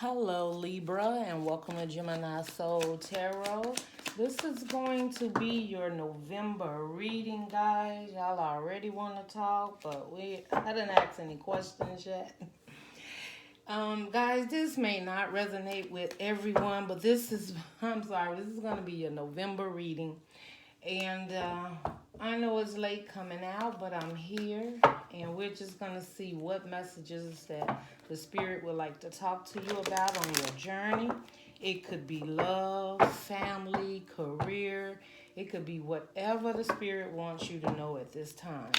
Hello Libra and welcome to Gemini Soul Tarot. This is going to be your November reading, guys. Y'all already want to talk, but I didn't ask any questions yet. Guys, this may not resonate with everyone, but this is going to be your November reading. And I know it's late coming out, but I'm here, and we're just going to see what messages that the Spirit would like to talk to you about on your journey. It could be love, family, career. It could be whatever the Spirit wants you to know at this time.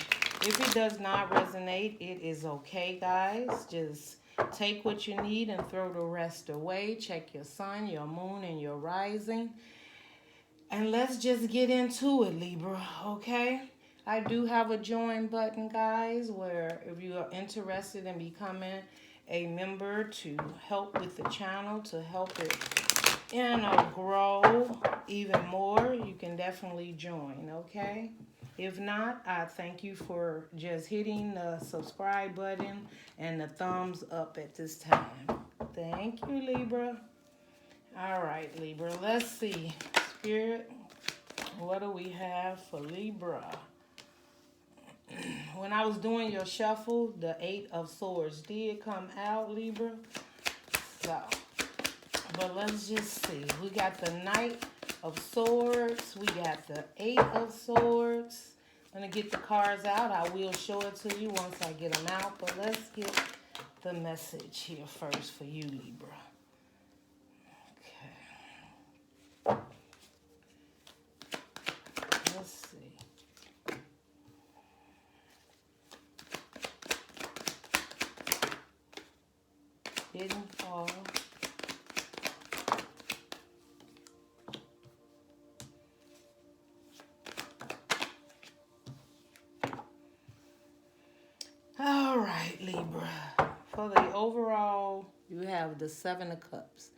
If it does not resonate, it is okay, guys. Just take what you need and throw the rest away. Check your sun, your moon, and your rising. And let's just get into it, Libra, okay? I do have a join button, guys, where if you are interested in becoming a member to help with the channel, to help it, grow even more, you can definitely join, okay? If not, I thank you for just hitting the subscribe button and the thumbs up at this time. Thank you, Libra. All right, Libra, let's see. Spirit, what do we have for Libra? When I was doing your shuffle, the 8 of Swords did come out, Libra. So, but let's just see. We got the Knight of Swords. We got the 8 of Swords. I'm going to get the cards out. I will show it to you once I get them out. But let's get the message here first for you, Libra. Let's see. Didn't fall. All right, Libra. For the overall, you have the 7 of Cups.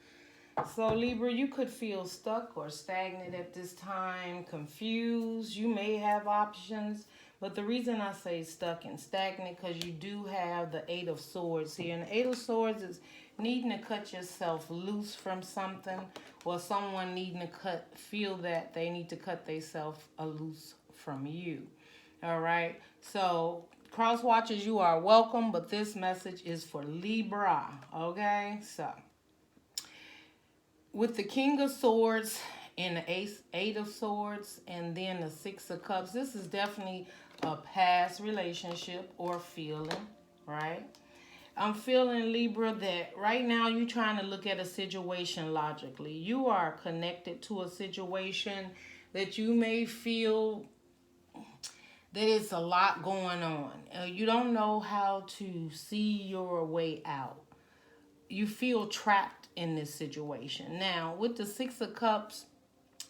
So, Libra, you could feel stuck or stagnant at this time, confused. You may have options, but the reason I say stuck and stagnant because you do have the 8 of Swords here. And the 8 of Swords is needing to cut yourself loose from something, or someone needing to feel that they need to cut themselves loose from you. All right? So, cross watchers, you are welcome, but this message is for Libra. Okay? So, with the King of Swords and the 8 of Swords and then the 6 of Cups, this is definitely a past relationship or feeling, right? I'm feeling, Libra, that right now you're trying to look at a situation logically. You are connected to a situation that you may feel that it's a lot going on. You don't know how to see your way out. You feel trapped in this situation. Now, with the 6 of Cups,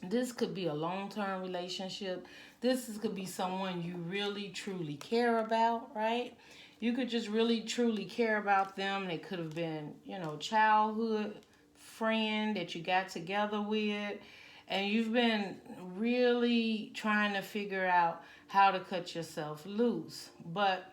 this could be a long-term relationship. Could be someone you really, truly care about, right? You could just really, truly care about them. They could have been, childhood friend that you got together with. And you've been really trying to figure out how to cut yourself loose. But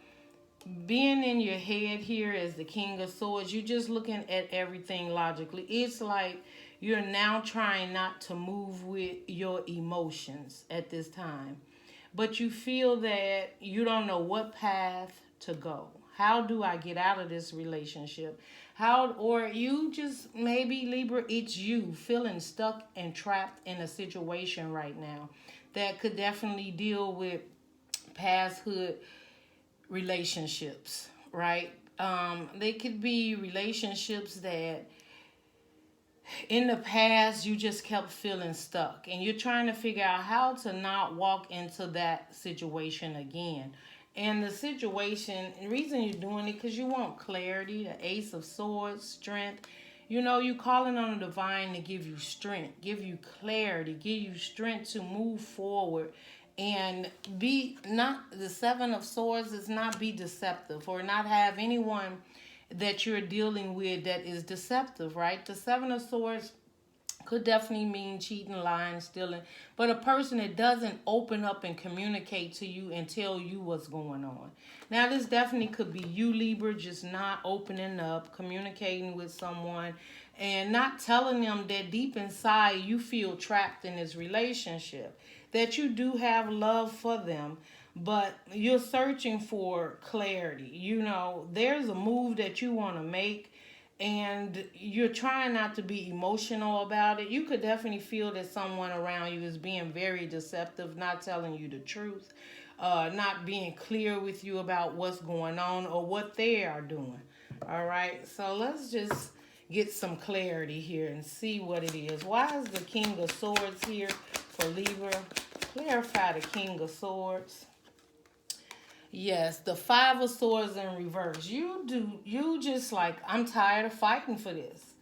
being in your head here as the King of Swords, you're just looking at everything logically. It's like you're now trying not to move with your emotions at this time. But you feel that you don't know what path to go. How do I get out of this relationship? Or you just, maybe, Libra, it's you feeling stuck and trapped in a situation right now that could definitely deal with pasthood relationships, right? They could be relationships that in the past you just kept feeling stuck and you're trying to figure out how to not walk into that situation again. And the situation, the reason you're doing it because you want clarity, the Ace of Swords, strength. You calling on the divine to give you strength, give you clarity, give you strength to move forward. And be not the 7 of Swords is not be deceptive or not have anyone that you're dealing with that is deceptive, right? The 7 of Swords Could definitely mean cheating, lying, stealing, but a person that doesn't open up and communicate to you and tell you what's going on. Now, this definitely could be you, Libra, just not opening up, communicating with someone, and not telling them that deep inside you feel trapped in this relationship, that you do have love for them, but you're searching for clarity. You know, there's a move that you want to make, and you're trying not to be emotional about it. You could definitely feel that someone around you is being very deceptive, not telling you the truth, not being clear with you about what's going on or what they are doing. All right, so let's just get some clarity here and see what it is. Why is the King of Swords here for Libra? Clarify the King of Swords. Yes, the Five of Swords in reverse. You just like, I'm tired of fighting for this.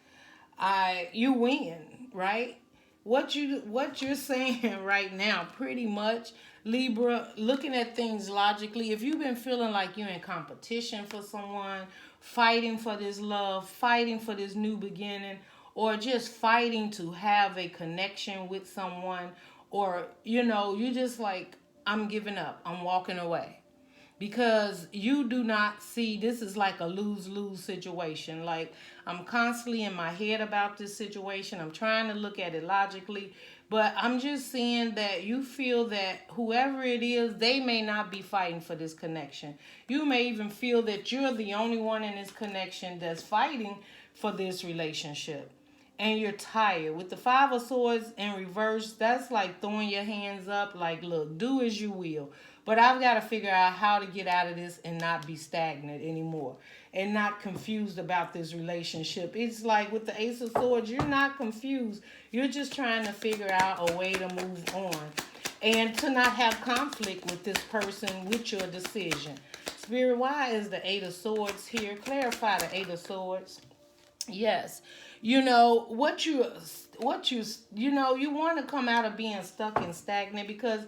You win, right? What you're saying right now, pretty much, Libra, looking at things logically, if you've been feeling like you're in competition for someone, fighting for this love, fighting for this new beginning, or just fighting to have a connection with someone, or you just like, I'm giving up, I'm walking away, because you do not see this is like a lose-lose situation. Like, I'm constantly in my head about this situation. I'm trying to look at it logically, but I'm just seeing that you feel that whoever it is, they may not be fighting for this connection. You may even feel that you're the only one in this connection that's fighting for this relationship. And you're tired. With the Five of Swords in reverse, that's like throwing your hands up, like, look, do as you will. But I've got to figure out how to get out of this and not be stagnant anymore and not confused about this relationship. It's like with the Ace of Swords, you're not confused. You're just trying to figure out a way to move on and to not have conflict with this person with your decision. Spirit, why is the Eight of Swords here? Clarify the Eight of Swords. Yes. You want to come out of being stuck and stagnant because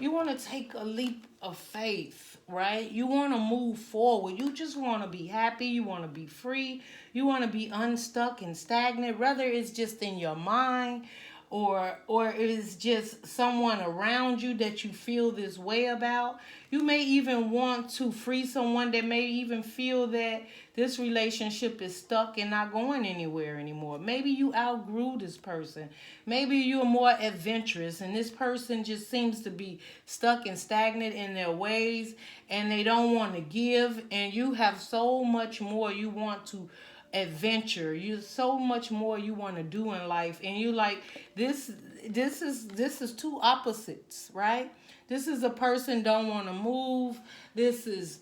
you want to take a leap of faith, right? You want to move forward. You just want to be happy. You want to be free. You want to be unstuck and stagnant, whether it's just in your mind or it is just someone around you that you feel this way about. You may even want to free someone that may even feel that this relationship is stuck and not going anywhere anymore. Maybe you outgrew this person. Maybe you're more adventurous and this person just seems to be stuck and stagnant in their ways and they don't want to give, and you have so much more you want to adventure. You so much more you want to do in life, and you like this is two opposites, right? This is a person don't want to move. This is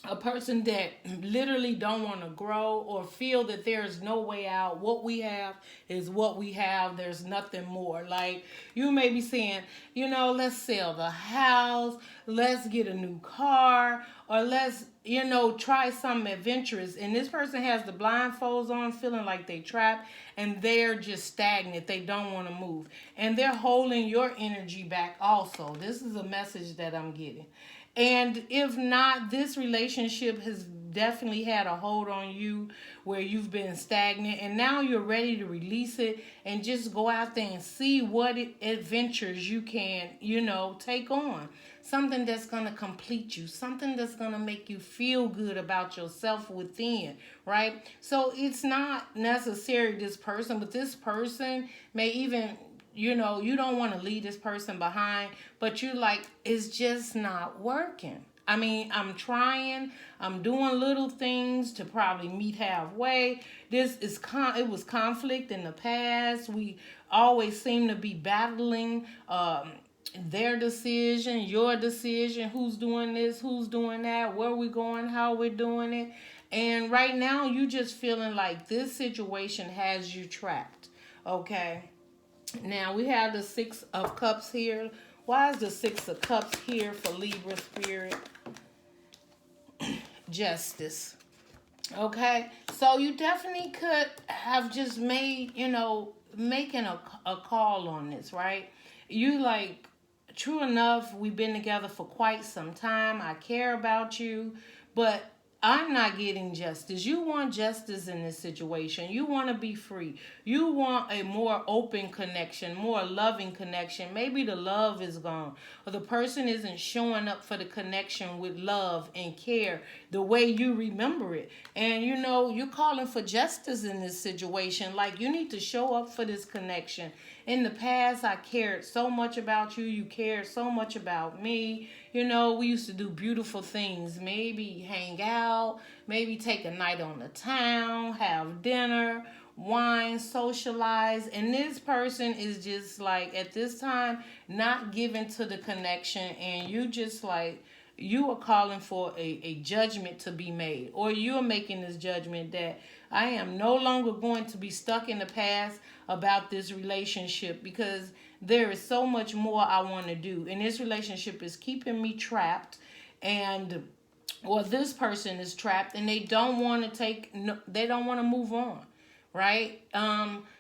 a person that literally don't want to grow or feel that there's no way out. What we have is what we have. There's nothing more. Like, you may be saying, let's sell the house, let's get a new car, or let's, try something adventurous. And this person has the blindfolds on, feeling like they trapped, and they're just stagnant. They don't want to move. And they're holding your energy back also. This is a message that I'm getting. And if not, this relationship has definitely had a hold on you where you've been stagnant, and now you're ready to release it and just go out there and see what adventures you can, take on. Something that's going to complete you, something that's going to make you feel good about yourself within, right? So it's not necessarily this person, but this person may even, you don't want to leave this person behind, but you're like, it's just not working. I mean, I'm trying, I'm doing little things to probably meet halfway. It was conflict in the past. We always seem to be battling their decision, your decision, who's doing this, who's doing that, where we going, how we're doing it. And right now, you just feeling like this situation has you trapped, okay? Now, we have the Six of Cups here. Why is the Six of Cups here for Libra Spirit? Justice. Okay? So you definitely could have just made, making a call on this, right? You like, true enough, we've been together for quite some time. I care about you. But I'm not getting justice. You want justice in this situation. You want to be free. You want a more open connection, more loving connection. Maybe the love is gone, or the person isn't showing up for the connection with love and care the way you remember it. And you know, you're calling for justice in this situation. Like, you need to show up for this connection. In the past, I cared so much about you. You cared so much about me. You know, we used to do beautiful things. Maybe hang out, maybe take a night on the town, have dinner, wine, socialize. And this person is just like, at this time, not given to the connection. And you just like, you are calling for a judgment to be made. Or you are making this judgment that I am no longer going to be stuck in the past about this relationship, because there is so much more I want to do. And this relationship is keeping me trapped, and or this person is trapped, and they don't want to move on, right?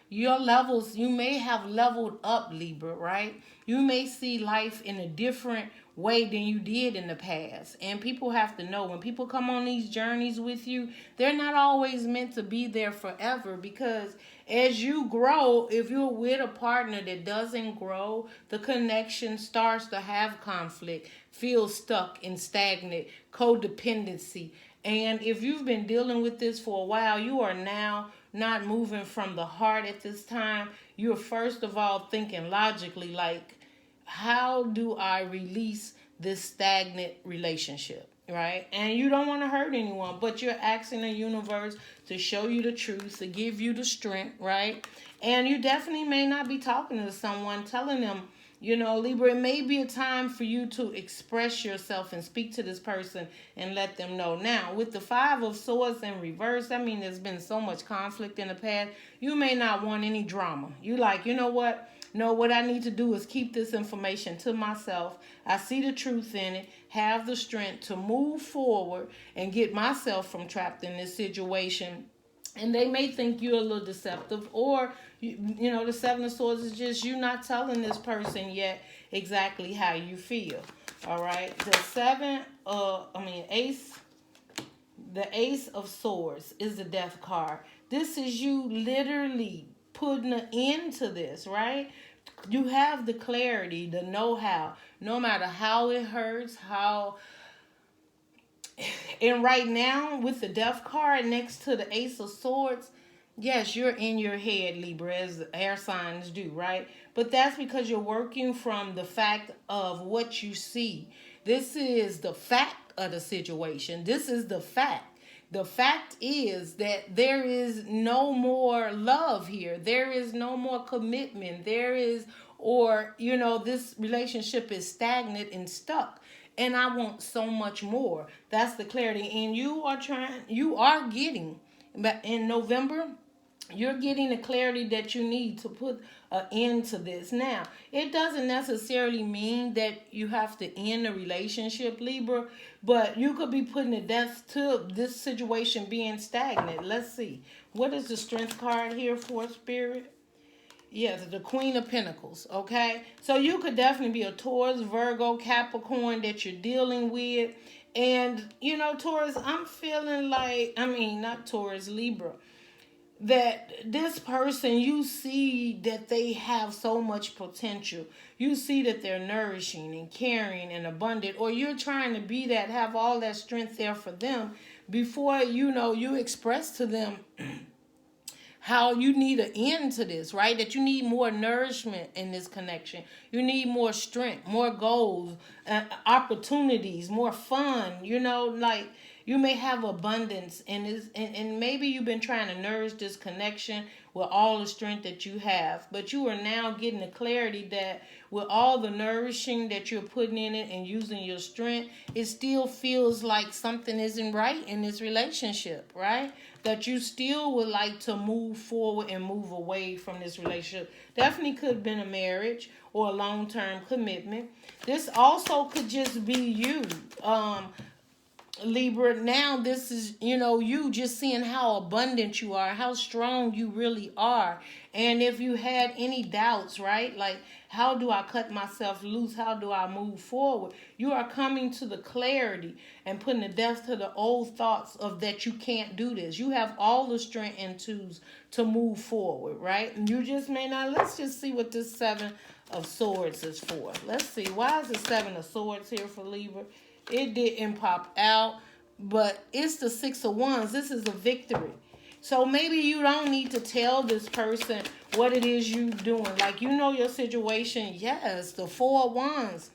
Your levels, you may have leveled up, Libra, right? You may see life in a different way than you did in the past. And people have to know, when people come on these journeys with you, they're not always meant to be there forever, because as you grow, if you're with a partner that doesn't grow, the connection starts to have conflict, feel stuck and stagnant, codependency. And if you've been dealing with this for a while, you are now not moving from the heart at this time. You're first of all thinking logically, like, how do I release this stagnant relationship, right? And you don't want to hurt anyone, but you're asking the universe to show you the truth, to give you the strength, right? And you definitely may not be talking to someone, telling them, you know, Libra, it may be a time for you to express yourself and speak to this person and let them know. Now, with the Five of Swords in reverse, I mean, there's been so much conflict in the past. You may not want any drama. You like, you know what? No, what I need to do is keep this information to myself. I see the truth in it, have the strength to move forward and get myself from trapped in this situation. And they may think you're a little deceptive, or, you know, the Seven of Swords is just you not telling this person yet exactly how you feel. All right. The Ace of Swords is the Death card. This is you literally putting an end to this, right? You have the clarity, the know-how, no matter how it hurts, and right now, with the Death card next to the Ace of Swords, yes, you're in your head, Libra, as air signs do, right? But that's because you're working from the fact of what you see. This is the fact of the situation. This is the fact. The fact is that there is no more love here. There is no more commitment. This relationship is stagnant and stuck. And I want so much more. That's the clarity. And you are getting, but in November, you're getting the clarity that you need to put an end to this. Now, it doesn't necessarily mean that you have to end the relationship, Libra, but you could be putting a death to this situation being stagnant. Let's see. What is the Strength card here for, Spirit? Yes, the Queen of Pentacles, okay? So you could definitely be a Taurus, Virgo, Capricorn that you're dealing with. And, you know, Taurus, I'm feeling like, not Taurus, Libra, that this person, you see that they have so much potential. You see that they're nourishing and caring and abundant, or you're trying to be that, have all that strength there for them before, you express to them how you need an end to this, right? That you need more nourishment in this connection. You need more strength, more goals, opportunities, more fun. You may have abundance, and maybe you've been trying to nourish this connection with all the strength that you have, but you are now getting the clarity that with all the nourishing that you're putting in it and using your strength, it still feels like something isn't right in this relationship, right? That you still would like to move forward and move away from this relationship. Definitely could have been a marriage or a long-term commitment. This also could just be you Libra, now this is, you just seeing how abundant you are, how strong you really are. And if you had any doubts, right? Like, how do I cut myself loose? How do I move forward? You are coming to the clarity and putting a death to the old thoughts of that you can't do this. You have all the strength and tools to move forward, right? And you just may not. Let's just see what this Seven of Swords is for. Let's see. Why is the Seven of Swords here for Libra? It didn't pop out, but it's the Six of Wands. This is a victory. So maybe you don't need to tell this person what it is you're doing. Like, your situation. Yes, the Four of Wands.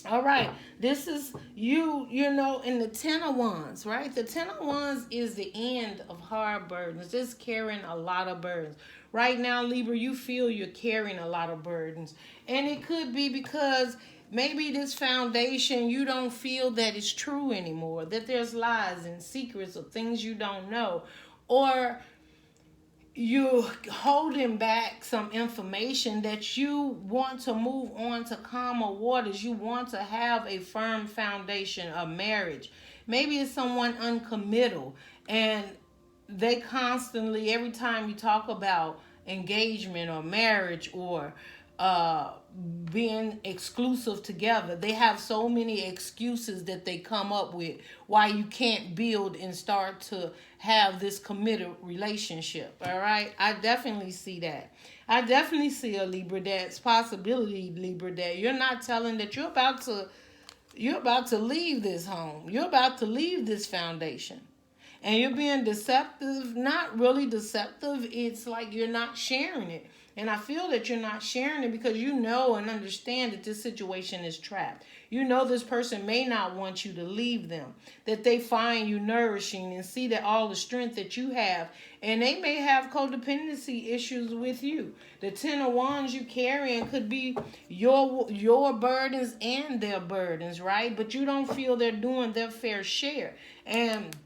All right, this is in the Ten of Wands, right? The Ten of Wands is the end of hard burdens. Just carrying a lot of burdens. Right now, Libra, you feel you're carrying a lot of burdens. And it could be because maybe this foundation, you don't feel that it's true anymore, that there's lies and secrets of things you don't know. Or you're holding back some information that you want to move on to calmer waters. You want to have a firm foundation, a marriage. Maybe it's someone uncommittal and they constantly, every time you talk about engagement or marriage or being exclusive together, they have so many excuses that they come up with why you can't build and start to have this committed relationship. All right, I definitely see that. I definitely see a Libra, that's possibility, Libra, that you're not telling that you're about to leave this home. You're about to leave this foundation. And you're being deceptive, not really deceptive. It's like you're not sharing it. And I feel that you're not sharing it because you know and understand that this situation is trapped. You know this person may not want you to leave them, that they find you nourishing and see that all the strength that you have. And they may have codependency issues with you. The Ten of Wands you carrying could be your burdens and their burdens, right? But you don't feel they're doing their fair share. And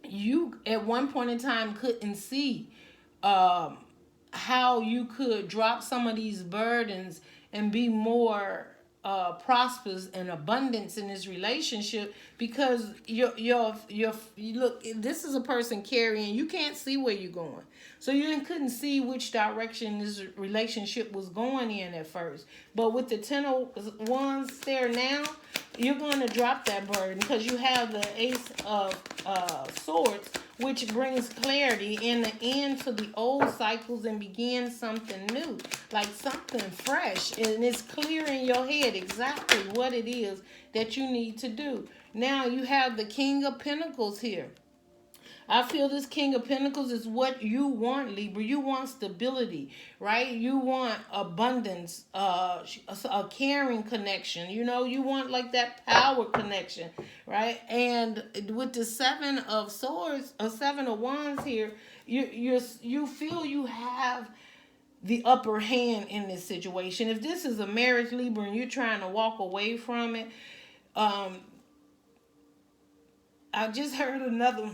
you at one point in time couldn't see how you could drop some of these burdens and be more prosperous and abundance in this relationship because you look, this is a person carrying, you can't see where you're going. So you couldn't see which direction this relationship was going in at first. But with the Ten of Wands there now, you're going to drop that burden because you have the Ace of Swords, which brings clarity in the end to the old cycles and begin something new, like something fresh. And it's clear in your head exactly what it is that you need to do. Now you have the King of Pentacles here. I feel this King of Pentacles is what you want, Libra. You want stability, right? You want abundance, a caring connection. You want like that power connection, right? And with the Seven of Swords, or Seven of Wands here, you feel you have the upper hand in this situation. If this is a marriage, Libra, and you're trying to walk away from it, I just heard another.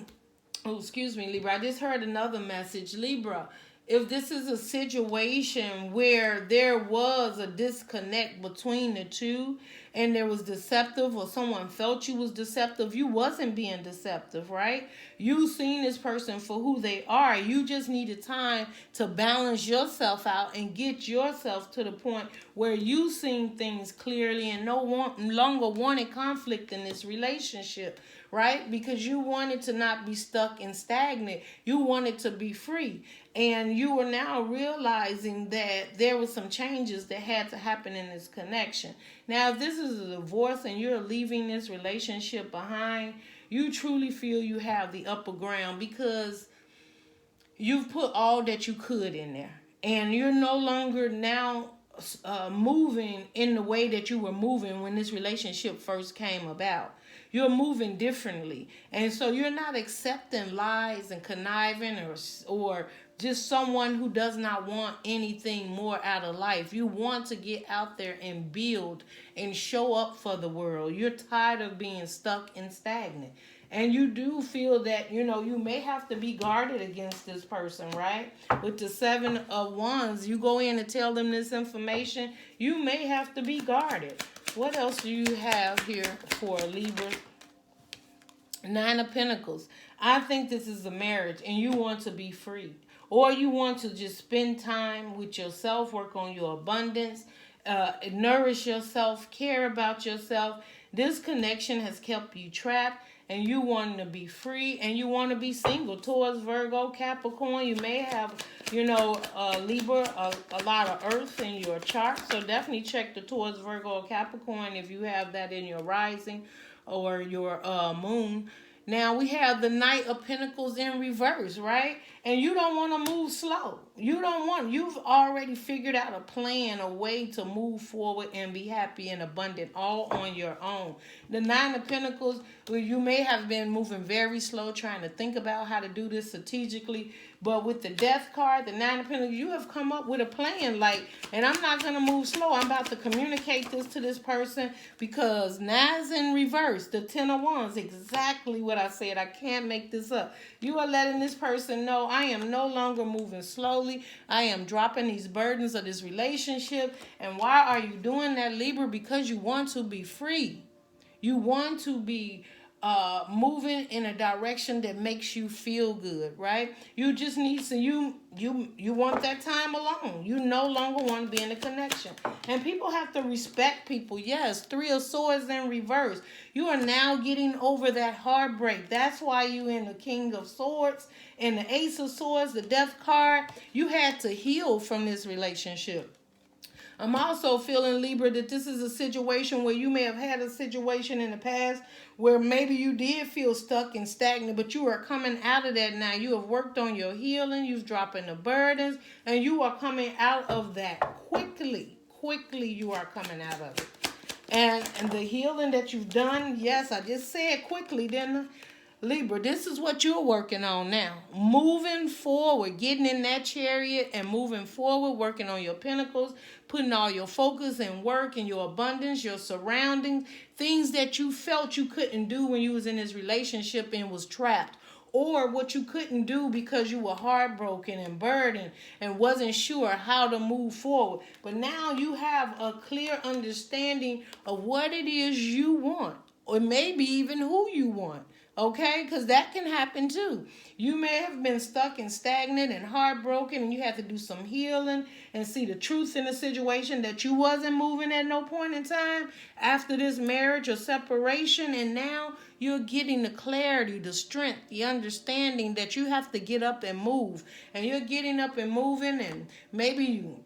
Oh, excuse me, Libra. I just heard another message. Libra, if this is a situation where there was a disconnect between the two and there was deceptive or someone felt you was deceptive, you wasn't being deceptive, right? You seen this person for who they are. You just needed time to balance yourself out and get yourself to the point where you seen things clearly and no longer wanted conflict in this relationship. Right? Because you wanted to not be stuck and stagnant. You wanted to be free. And you are now realizing that there were some changes that had to happen in this connection. Now, if this is a divorce and you're leaving this relationship behind, you truly feel you have the upper ground because you've put all that you could in there. And you're no longer now moving in the way that you were moving when this relationship first came about. You're moving differently. And so you're not accepting lies and conniving or just someone who does not want anything more out of life. You want to get out there and build and show up for the world. You're tired of being stuck and stagnant. And you do feel that, you may have to be guarded against this person, right? With the Seven of Wands, you go in and tell them this information, you may have to be guarded. What else do you have here for Libra? Nine of Pentacles. I think this is a marriage and you want to be free. Or you want to just spend time with yourself, work on your abundance, nourish yourself, care about yourself. This connection has kept you trapped and you want to be free and you want to be single. Taurus, Virgo, Capricorn, you may have, Libra, a lot of earth in your chart. So definitely check the Taurus, Virgo, or Capricorn if you have that in your rising or your moon. Now we have the Knight of Pentacles in reverse, right? And you don't want to move slow. You've already figured out a plan, a way to move forward and be happy and abundant all on your own. The Nine of Pentacles, well, you may have been moving very slow, trying to think about how to do this strategically. But with the Death card, the Nine of Pentacles, you have come up with a plan. And I'm not going to move slow. I'm about to communicate this to this person because nine's in reverse. The Ten of Wands, exactly what I said. I can't make this up. You are letting this person know I am no longer moving slowly. I am dropping these burdens of this relationship. And why are you doing that, Libra? Because you want to be free. You want to be moving in a direction that makes you feel good, right? You just need to, you want that time alone. You no longer want to be in a connection. And people have to respect people. Yes, Three of Swords in reverse. You are now getting over that heartbreak. That's why you in the King of Swords and the Ace of Swords, the Death card. You had to heal from this relationship. I'm also feeling, Libra, that this is a situation where you may have had a situation in the past where maybe you did feel stuck and stagnant, but you are coming out of that now. You have worked on your healing, you've dropping the burdens, and you are coming out of that quickly. Quickly you are coming out of it. And the healing that you've done, yes, I just said quickly, didn't I? Libra, this is what you're working on now. Moving forward, getting in that chariot and moving forward, working on your pentacles, putting all your focus and work and your abundance, your surroundings, things that you felt you couldn't do when you was in this relationship and was trapped. Or what you couldn't do because you were heartbroken and burdened and wasn't sure how to move forward. But now you have a clear understanding of what it is you want, or maybe even who you want. Okay, because that can happen too. You may have been stuck and stagnant and heartbroken and you had to do some healing and see the truth in the situation that you wasn't moving at no point in time after this marriage or separation. And now you're getting the clarity, the strength, the understanding that you have to get up and move. And you're getting up and moving, and maybe you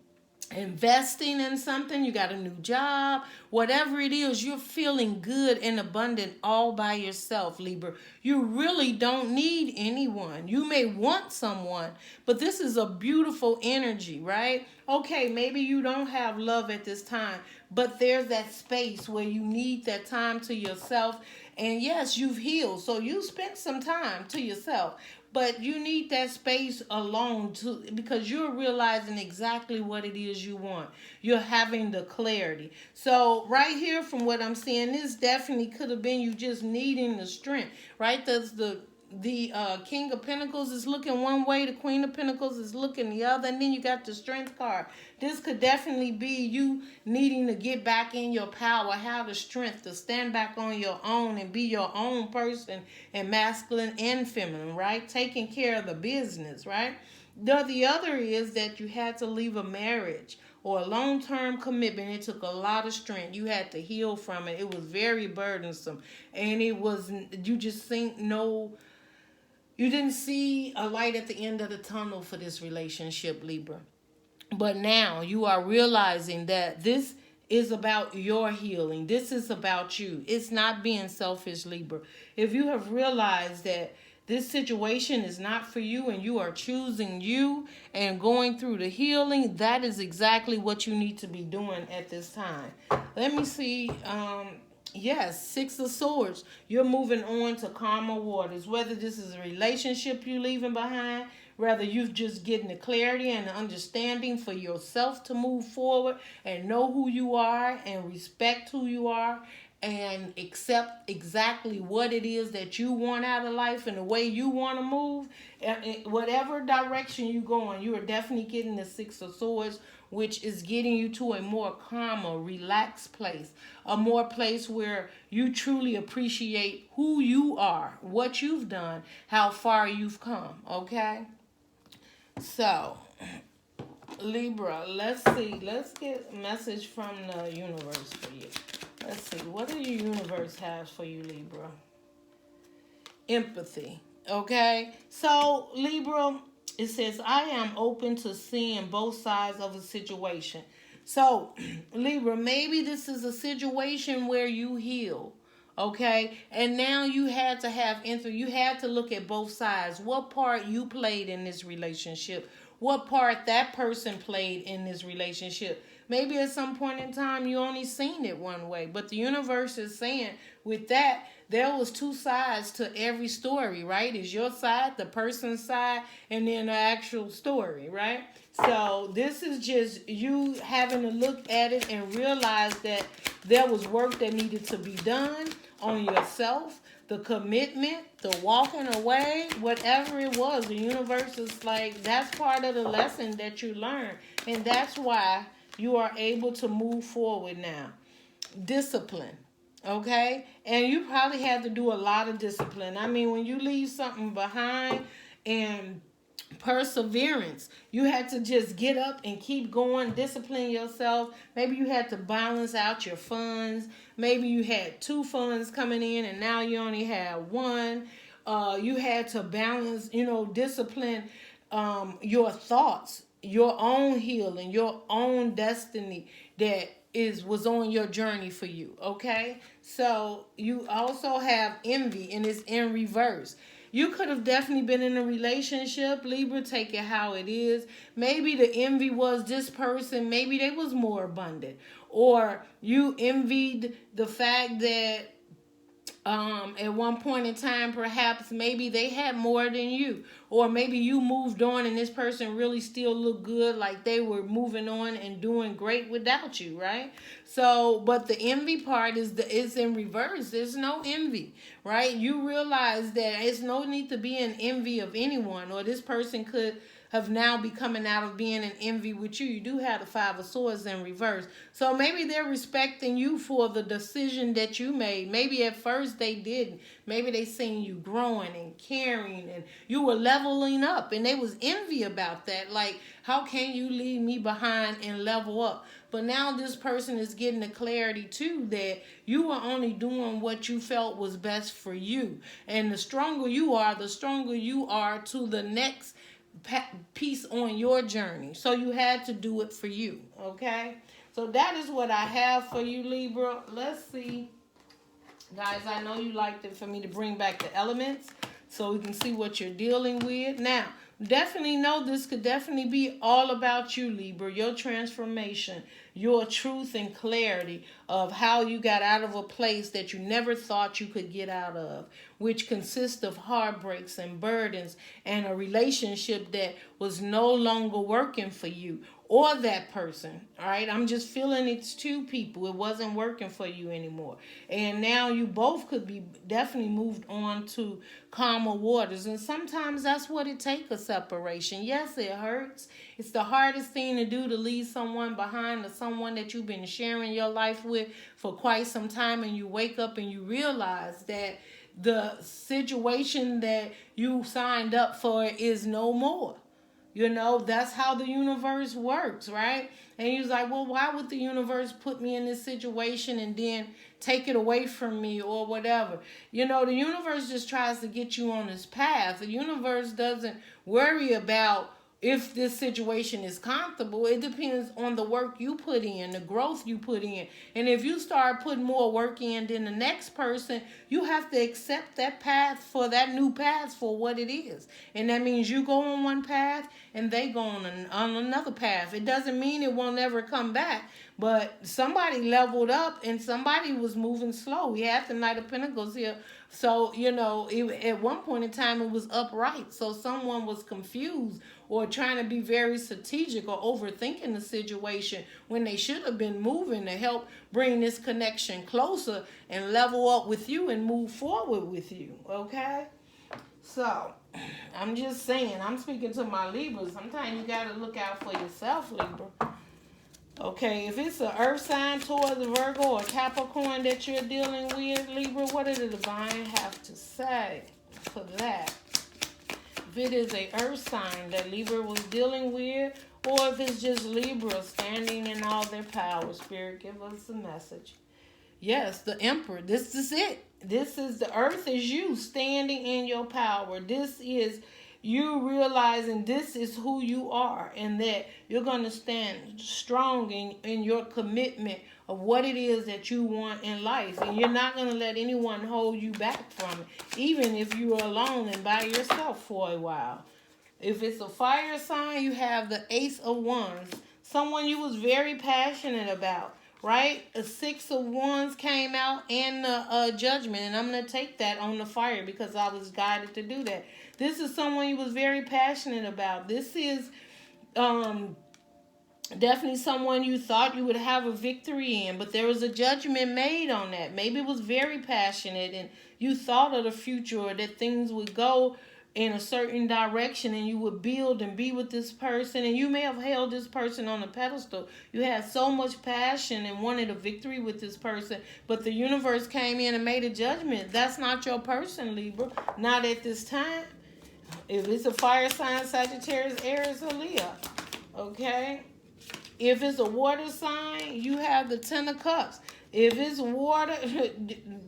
investing in something, you got a new job, whatever it is, you're feeling good and abundant all by yourself, Libra. You really don't need anyone. You may want someone, but this is a beautiful energy, right? Okay, maybe you don't have love at this time, but there's that space where you need that time to yourself. And yes, you've healed, so you spent some time to yourself. But you need that space alone too, because you're realizing exactly what it is you want. You're having the clarity. So right here, from what I'm seeing, this definitely could have been you just needing the strength, right? That's the King of Pentacles is looking one way, the Queen of Pentacles is looking the other, and then you got the Strength card. This could definitely be you needing to get back in your power, have the strength to stand back on your own and be your own person, and masculine and feminine, right? Taking care of the business, right? The other is that you had to leave a marriage or a long-term commitment. It took a lot of strength. You had to heal from it. It was very burdensome, and it was, you just think you didn't see a light at the end of the tunnel for this relationship, Libra. But now you are realizing that this is about your healing. This is about you. It's not being selfish, Libra. If you have realized that this situation is not for you and you are choosing you and going through the healing, that is exactly what you need to be doing at this time. Let me see. Yes, Six of Swords. You're moving on to calmer waters. Whether this is a relationship you're leaving behind, whether you're just getting the clarity and the understanding for yourself to move forward and know who you are and respect who you are and accept exactly what it is that you want out of life and the way you want to move, whatever direction you go in, you are definitely getting the Six of Swords, which is getting you to a more calmer, relaxed place, a more place where you truly appreciate who you are, what you've done, how far you've come, okay? So, Libra, let's see. Let's get a message from the universe for you. Let's see. What do the universe have for you, Libra? Empathy. Okay? So, Libra, it says, I am open to seeing both sides of a situation. So, Libra, maybe this is a situation where you heal. Okay, and now you had to have you had to look at both sides. What part you played in this relationship? What part that person played in this relationship? Maybe at some point in time you only seen it one way, but the universe is saying with that there was two sides to every story, right? It's your side, the person's side, and then the actual story, right? So this is just you having to look at it and realize that there was work that needed to be done on yourself, the commitment, the walking away, whatever it was. The universe is like, that's part of the lesson that you learn. And that's why you are able to move forward now. Discipline. Okay? And you probably had to do a lot of discipline. I mean, when you leave something behind and perseverance, you had to just get up and keep going, discipline yourself. Maybe you had to balance out your funds. Maybe you had two funds coming in and now you only have one. You had to balance, discipline your thoughts, your own healing, your own destiny that was on your journey for you. Okay, so you also have envy, and it's in reverse. You could have definitely been in a relationship, Libra, take it how it is. Maybe the envy was this person, maybe they was more abundant. Or you envied the fact that at one point in time, perhaps maybe they had more than you, or maybe you moved on and this person really still looked good, like they were moving on and doing great without you, right? So, but the envy part is in reverse. There's no envy, right? You realize that it's no need to be in envy of anyone, or this person could have now be coming out of being in envy with you. You do have the Five of Swords in reverse. So maybe they're respecting you for the decision that you made. Maybe at first they didn't. Maybe they seen you growing and caring and you were leveling up, and they was envy about that. Like, how can you leave me behind and level up? But now this person is getting the clarity too that you were only doing what you felt was best for you. And the stronger you are to the next piece on your journey. So you had to do it for you. Okay, so that is what I have for you, Libra. Let's see, guys, I know you liked it for me to bring back the elements so we can see what you're dealing with. Now, definitely know this could definitely be all about you, Libra, your transformation, your truth and clarity of how you got out of a place that you never thought you could get out of, which consists of heartbreaks and burdens and a relationship that was no longer working for you or that person. All right, I'm just feeling it's two people. It wasn't working for you anymore. And now you both could be definitely moved on to calmer waters. And sometimes that's what it takes, a separation. Yes, it hurts. It's the hardest thing to do, to leave someone behind, or someone that you've been sharing your life with for quite some time, and you wake up and you realize that the situation that you signed up for is no more. That's how the universe works, right? And he was like, well, why would the universe put me in this situation and then take it away from me or whatever? The universe just tries to get you on this path. The universe doesn't worry about if this situation is comfortable. It depends on the work you put in, the growth you put in. And if you start putting more work in than the next person, you have to accept that path, for that new path, for what it is. And that means you go on one path and they go on another path. It doesn't mean it won't ever come back, but somebody leveled up and somebody was moving slow. We have the Knight of Pentacles here, So, at one point in time it was upright. So someone was confused or trying to be very strategic or overthinking the situation when they should have been moving to help bring this connection closer and level up with you and move forward with you. Okay? So, I'm just saying, I'm speaking to my Libras. Sometimes you got to look out for yourself, Libra. Okay, if it's an earth sign towards a Virgo or Capricorn that you're dealing with, Libra, what does the divine have to say for that? If it is a earth sign that Libra was dealing with, or if it's just Libra standing in all their power, Spirit, give us a message. Yes, the Emperor. This is it. This is the earth is you standing in your power. This is you realizing this is who you are and that you're going to stand strong in your commitment of what it is that you want in life. And you're not going to let anyone hold you back from it, even if you are alone and by yourself for a while. If it's a fire sign, you have the Ace of Wands. Someone you was very passionate about, right? A Six of Wands came out and the Judgment. And I'm going to take that on the fire because I was guided to do that. This is someone you was very passionate about. This is definitely someone you thought you would have a victory in, but there was a judgment made on that. Maybe it was very passionate and you thought of the future or that things would go in a certain direction and you would build and be with this person, and you may have held this person on a pedestal. You had so much passion and wanted a victory with this person, but the universe came in and made a judgment. That's not your person, Libra. Not at this time. If it's a fire sign, Sagittarius, Aries, or Leo. Okay? If it's a water sign, you have the Ten of Cups. If it's water,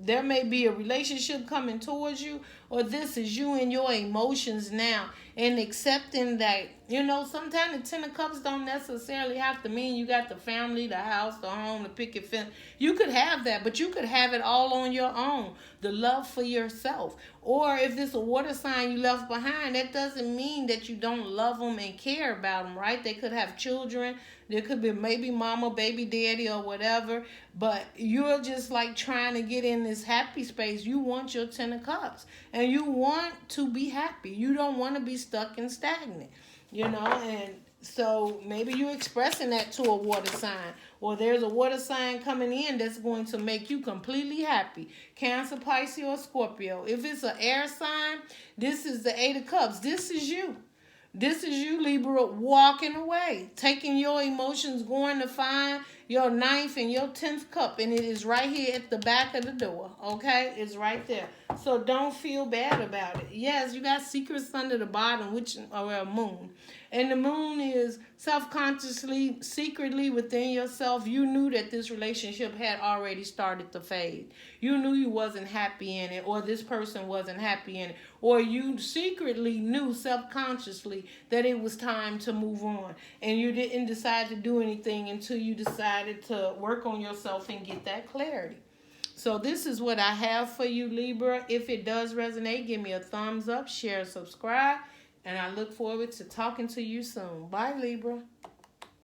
there may be a relationship coming towards you, or this is you and your emotions now, and accepting that, sometimes the Ten of Cups don't necessarily have to mean you got the family, the house, the home, the picket fence. You could have that, but you could have it all on your own. The love for yourself. Or if it's a water sign you left behind, that doesn't mean that you don't love them and care about them, right? They could have children. There could be maybe mama, baby, daddy, or whatever. But you're just like trying to get in this happy space. You want your Ten of Cups. And you want to be happy. You don't want to be stuck and stagnant. And so maybe you're expressing that to a water sign. Or there's a water sign coming in that's going to make you completely happy. Cancer, Pisces, or Scorpio. If it's an air sign, this is the Eight of Cups. This is you. This is you, Libra, walking away, taking your emotions, going to find your ninth and your 10th cup, and it is right here at the back of the door, okay? It's right there. So don't feel bad about it. Yes, you got secrets under the bottom, which are a moon. And the moon is self-consciously, secretly within yourself. You knew that this relationship had already started to fade. You knew you wasn't happy in it, or this person wasn't happy in it. Or you secretly knew self-consciously that it was time to move on. And you didn't decide to do anything until you decided to work on yourself and get that clarity. So this is what I have for you, Libra. If it does resonate, give me a thumbs up, share, subscribe. And I look forward to talking to you soon. Bye, Libra.